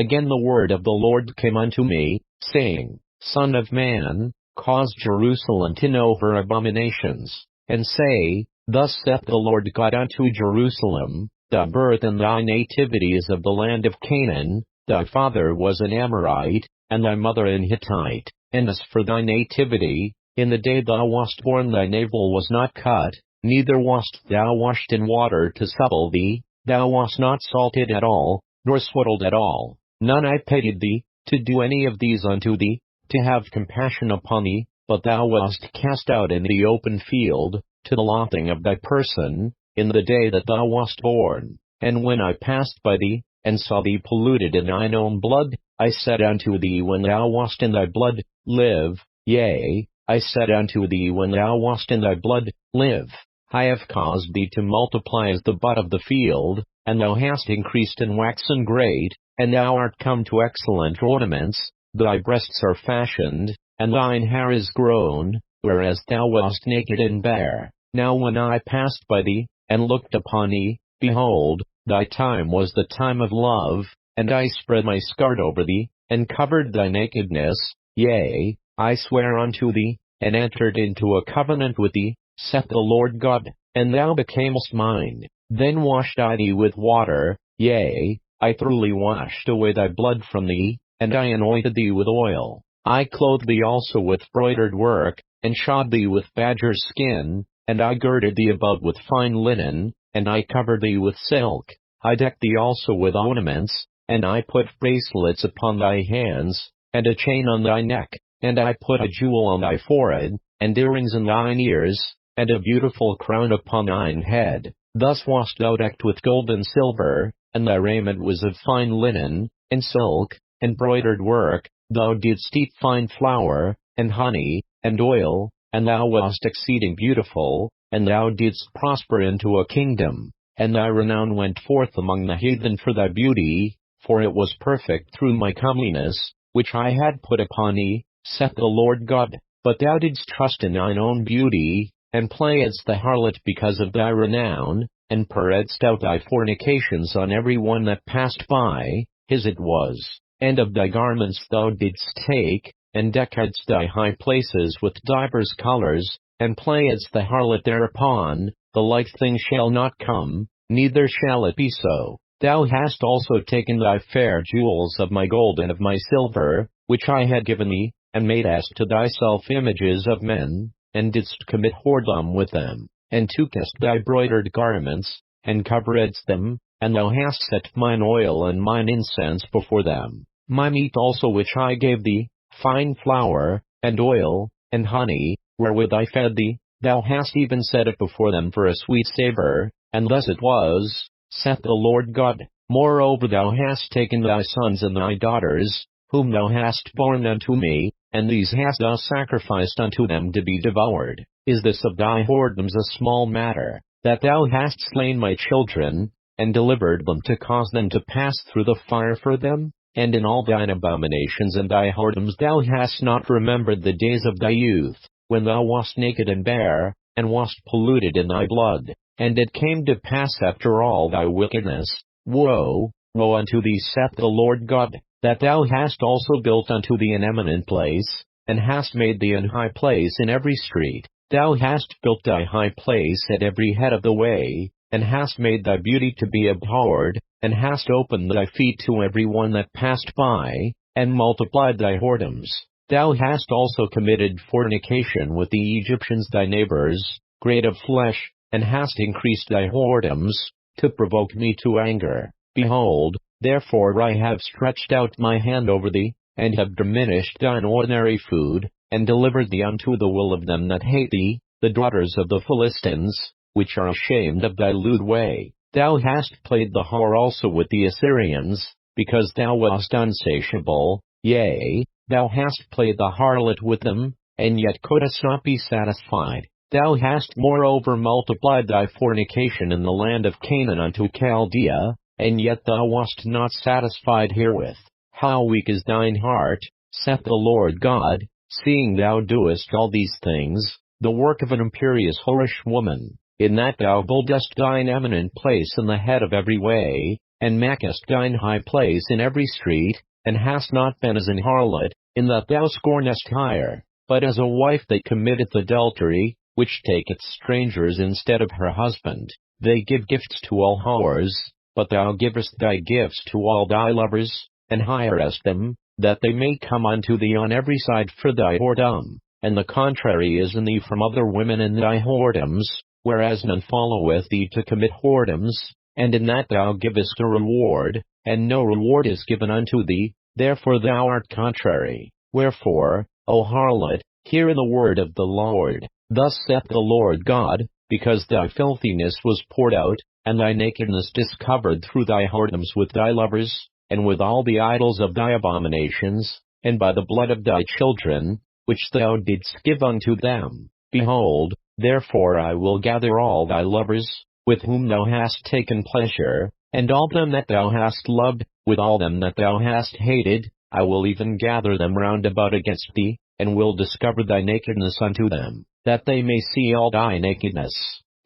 Again the word of the Lord came unto me, saying, Son of man, cause Jerusalem to know her abominations, and say, Thus saith the Lord God unto Jerusalem, Thy birth and thy nativity is of the land of Canaan, thy father was an Amorite, and thy mother an Hittite. And as for thy nativity, in the day thou wast born thy navel was not cut, neither wast thou washed in water to supple thee, thou wast not salted at all, nor swaddled at all. None I pitied thee, to do any of these unto thee, to have compassion upon thee, but thou wast cast out in the open field, to the loathing of thy person, in the day that thou wast born. And when I passed by thee, and saw thee polluted in thine own blood, I said unto thee when thou wast in thy blood, Live, yea, I said unto thee when thou wast in thy blood, Live. I have caused thee to multiply as the bud of the field, and thou hast increased and waxen great, and thou art come to excellent ornaments, thy breasts are fashioned, and thine hair is grown, whereas thou wast naked and bare. Now when I passed by thee, and looked upon thee, behold, thy time was the time of love, and I spread my skirt over thee, and covered thy nakedness, yea, I swear unto thee, and entered into a covenant with thee, saith the Lord God, and thou becamest mine. Then washed I thee with water, yea, I thoroughly washed away thy blood from thee, and I anointed thee with oil. I clothed thee also with broidered work, and shod thee with badger skin, and I girded thee about with fine linen, and I covered thee with silk. I decked thee also with ornaments, and I put bracelets upon thy hands, and a chain on thy neck, and I put a jewel on thy forehead, and earrings in thine ears, and a beautiful crown upon thine head. Thus wast thou decked with gold and silver, and thy raiment was of fine linen, and silk, and broidered work. Thou didst eat fine flour, and honey, and oil, and thou wast exceeding beautiful, and thou didst prosper into a kingdom. And thy renown went forth among the heathen for thy beauty, for it was perfect through my comeliness, which I had put upon thee, saith the Lord God. But thou didst trust in thine own beauty, and playedst the harlot because of thy renown, and pouredst out thy fornications on every one that passed by, his it was. And of thy garments thou didst take, and deckedst thy high places with divers colors, and playedst the harlot thereupon. The like thing shall not come, neither shall it be so. Thou hast also taken thy fair jewels of my gold and of my silver, which I had given thee, and madest to thyself images of men, and didst commit whoredom with them, and tookest thy broidered garments, and coveredst them, and thou hast set mine oil and mine incense before them. My meat also which I gave thee, fine flour, and oil, and honey, wherewith I fed thee, thou hast even set it before them for a sweet savor, and thus it was, saith the Lord God. Moreover thou hast taken thy sons and thy daughters, whom thou hast borne unto me, and these hast thou sacrificed unto them to be devoured. Is this of thy whoredoms a small matter, that thou hast slain my children, and delivered them to cause them to pass through the fire for them? And in all thine abominations and thy whoredoms thou hast not remembered the days of thy youth, when thou wast naked and bare, and wast polluted in thy blood. And it came to pass after all thy wickedness, woe, woe unto thee, saith the Lord God, that thou hast also built unto thee an eminent place, and hast made thee an high place in every street. Thou hast built thy high place at every head of the way, and hast made thy beauty to be abhorred, and hast opened thy feet to every one that passed by, and multiplied thy whoredoms. Thou hast also committed fornication with the Egyptians thy neighbors, great of flesh, and hast increased thy whoredoms, to provoke me to anger. Behold, therefore I have stretched out my hand over thee, and have diminished thine ordinary food, and delivered thee unto the will of them that hate thee, the daughters of the Philistines, which are ashamed of thy lewd way. Thou hast played the whore also with the Assyrians, because thou wast unsatiable, yea, thou hast played the harlot with them, and yet couldst not be satisfied. Thou hast moreover multiplied thy fornication in the land of Canaan unto Chaldea, and yet thou wast not satisfied herewith. How weak is thine heart, saith the Lord God, seeing thou doest all these things, the work of an imperious whorish woman, in that thou buildest thine eminent place in the head of every way, and makest thine high place in every street, and hast not been as an harlot, in that thou scornest hire, but as a wife that committeth adultery, which taketh strangers instead of her husband. They give gifts to all whores, but thou givest thy gifts to all thy lovers, and hirest them, that they may come unto thee on every side for thy whoredom. And the contrary is in thee from other women in thy whoredoms, whereas none followeth thee to commit whoredoms, and in that thou givest a reward, and no reward is given unto thee, therefore thou art contrary. Wherefore, O harlot, hear the word of the Lord. Thus saith the Lord God, because thy filthiness was poured out, and thy nakedness discovered through thy whoredoms with thy lovers, and with all the idols of thy abominations, and by the blood of thy children, which thou didst give unto them. Behold, therefore I will gather all thy lovers, with whom thou hast taken pleasure, and all them that thou hast loved, with all them that thou hast hated, I will even gather them round about against thee, and will discover thy nakedness unto them, that they may see all thy nakedness.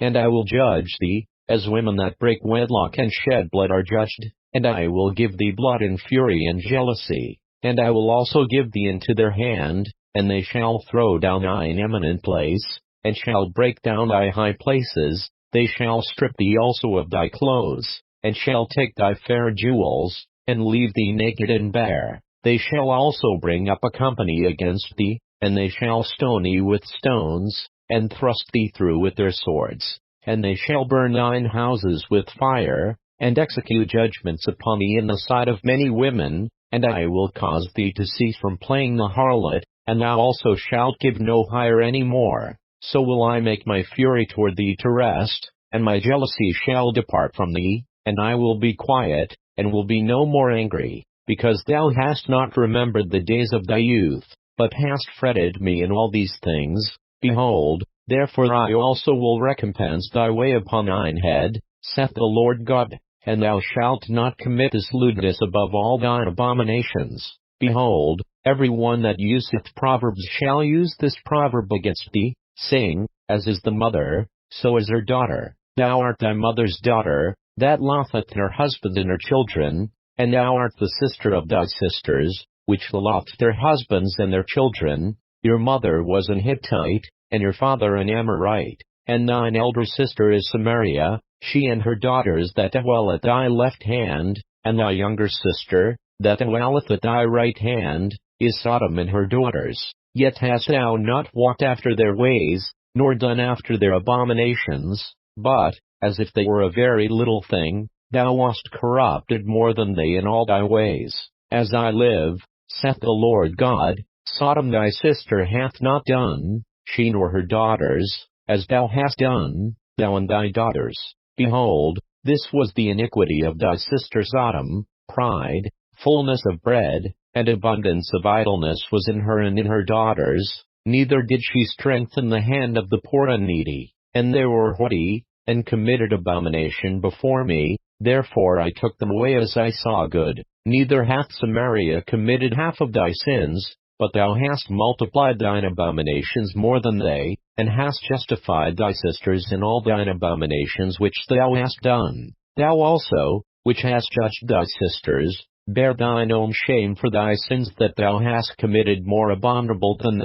And I will judge thee, as women that break wedlock and shed blood are judged, and I will give thee blood and fury and jealousy, and I will also give thee into their hand, and they shall throw down thine eminent place, and shall break down thy high places, they shall strip thee also of thy clothes, and shall take thy fair jewels, and leave thee naked and bare. They shall also bring up a company against thee, and they shall stone thee with stones, and thrust thee through with their swords. And they shall burn thine houses with fire, and execute judgments upon thee in the sight of many women, and I will cause thee to cease from playing the harlot, and thou also shalt give no hire any more. So will I make my fury toward thee to rest, and my jealousy shall depart from thee, and I will be quiet, and will be no more angry, because thou hast not remembered the days of thy youth, but hast fretted me in all these things. Behold, therefore I also will recompense thy way upon thine head, saith the Lord God, and thou shalt not commit this lewdness above all thine abominations. Behold, every one that useth proverbs shall use this proverb against thee, saying, As is the mother, so is her daughter. Thou art thy mother's daughter, that loveth her husband and her children, and thou art the sister of thy sisters, which loveth their husbands and their children. Your mother was an Hittite, and your father an Amorite, and thine elder sister is Samaria, she and her daughters that dwell at thy left hand, and thy younger sister, that dwelleth at thy right hand, is Sodom and her daughters. Yet hast thou not walked after their ways, nor done after their abominations, but, as if they were a very little thing, thou wast corrupted more than they in all thy ways. As I live, saith the Lord God, Sodom thy sister hath not done, she nor her daughters, as thou hast done, thou and thy daughters. Behold, this was the iniquity of thy sister Sodom, pride, fullness of bread, and abundance of idleness was in her and in her daughters, neither did she strengthen the hand of the poor and needy, and they were haughty, and committed abomination before me, therefore I took them away as I saw good. Neither hath Samaria committed half of thy sins, but thou hast multiplied thine abominations more than they, and hast justified thy sisters in all thine abominations which thou hast done. Thou also, which hast judged thy sisters, bear thine own shame for thy sins that thou hast committed more abominable than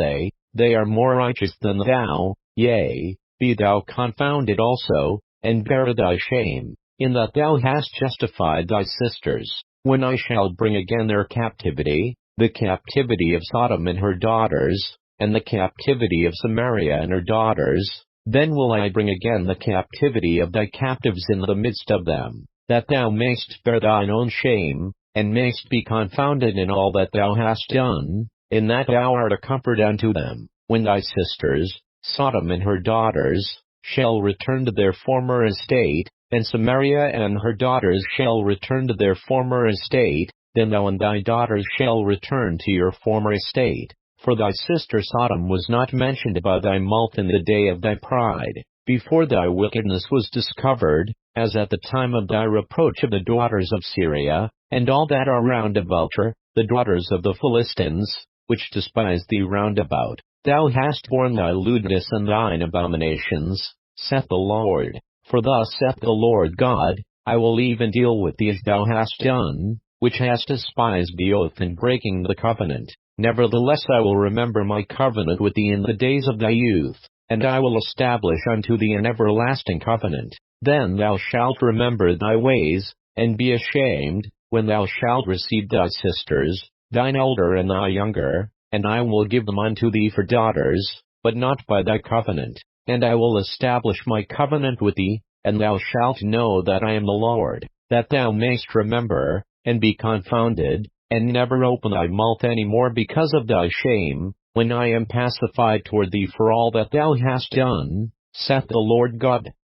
they are more righteous than thou, yea, be thou confounded also, and bear thy shame, in that thou hast justified thy sisters. When I shall bring again their captivity, the captivity of Sodom and her daughters, and the captivity of Samaria and her daughters, then will I bring again the captivity of thy captives in the midst of them, that thou mayst bear thine own shame, and mayst be confounded in all that thou hast done, in that thou art a comfort unto them. When thy sisters, Sodom and her daughters, shall return to their former estate, and Samaria and her daughters shall return to their former estate, then thou and thy daughters shall return to your former estate. For thy sister Sodom was not mentioned by thy mouth in the day of thy pride, before thy wickedness was discovered, as at the time of thy reproach of the daughters of Syria, and all that are round about her, the daughters of the Philistines, which despise thee round about. Thou hast borne thy lewdness and thine abominations, saith the Lord. For thus saith the Lord God, I will even deal with thee as thou hast done, which hast despised the oath in breaking the covenant. Nevertheless I will remember my covenant with thee in the days of thy youth, and I will establish unto thee an everlasting covenant. Then thou shalt remember thy ways, and be ashamed, when thou shalt receive thy sisters, thine elder and thy younger, and I will give them unto thee for daughters, but not by thy covenant. And I will establish my covenant with thee, and thou shalt know that I am the Lord, that thou mayst remember, and be confounded, and never open thy mouth any more because of thy shame, when I am pacified toward thee for all that thou hast done, saith the Lord God.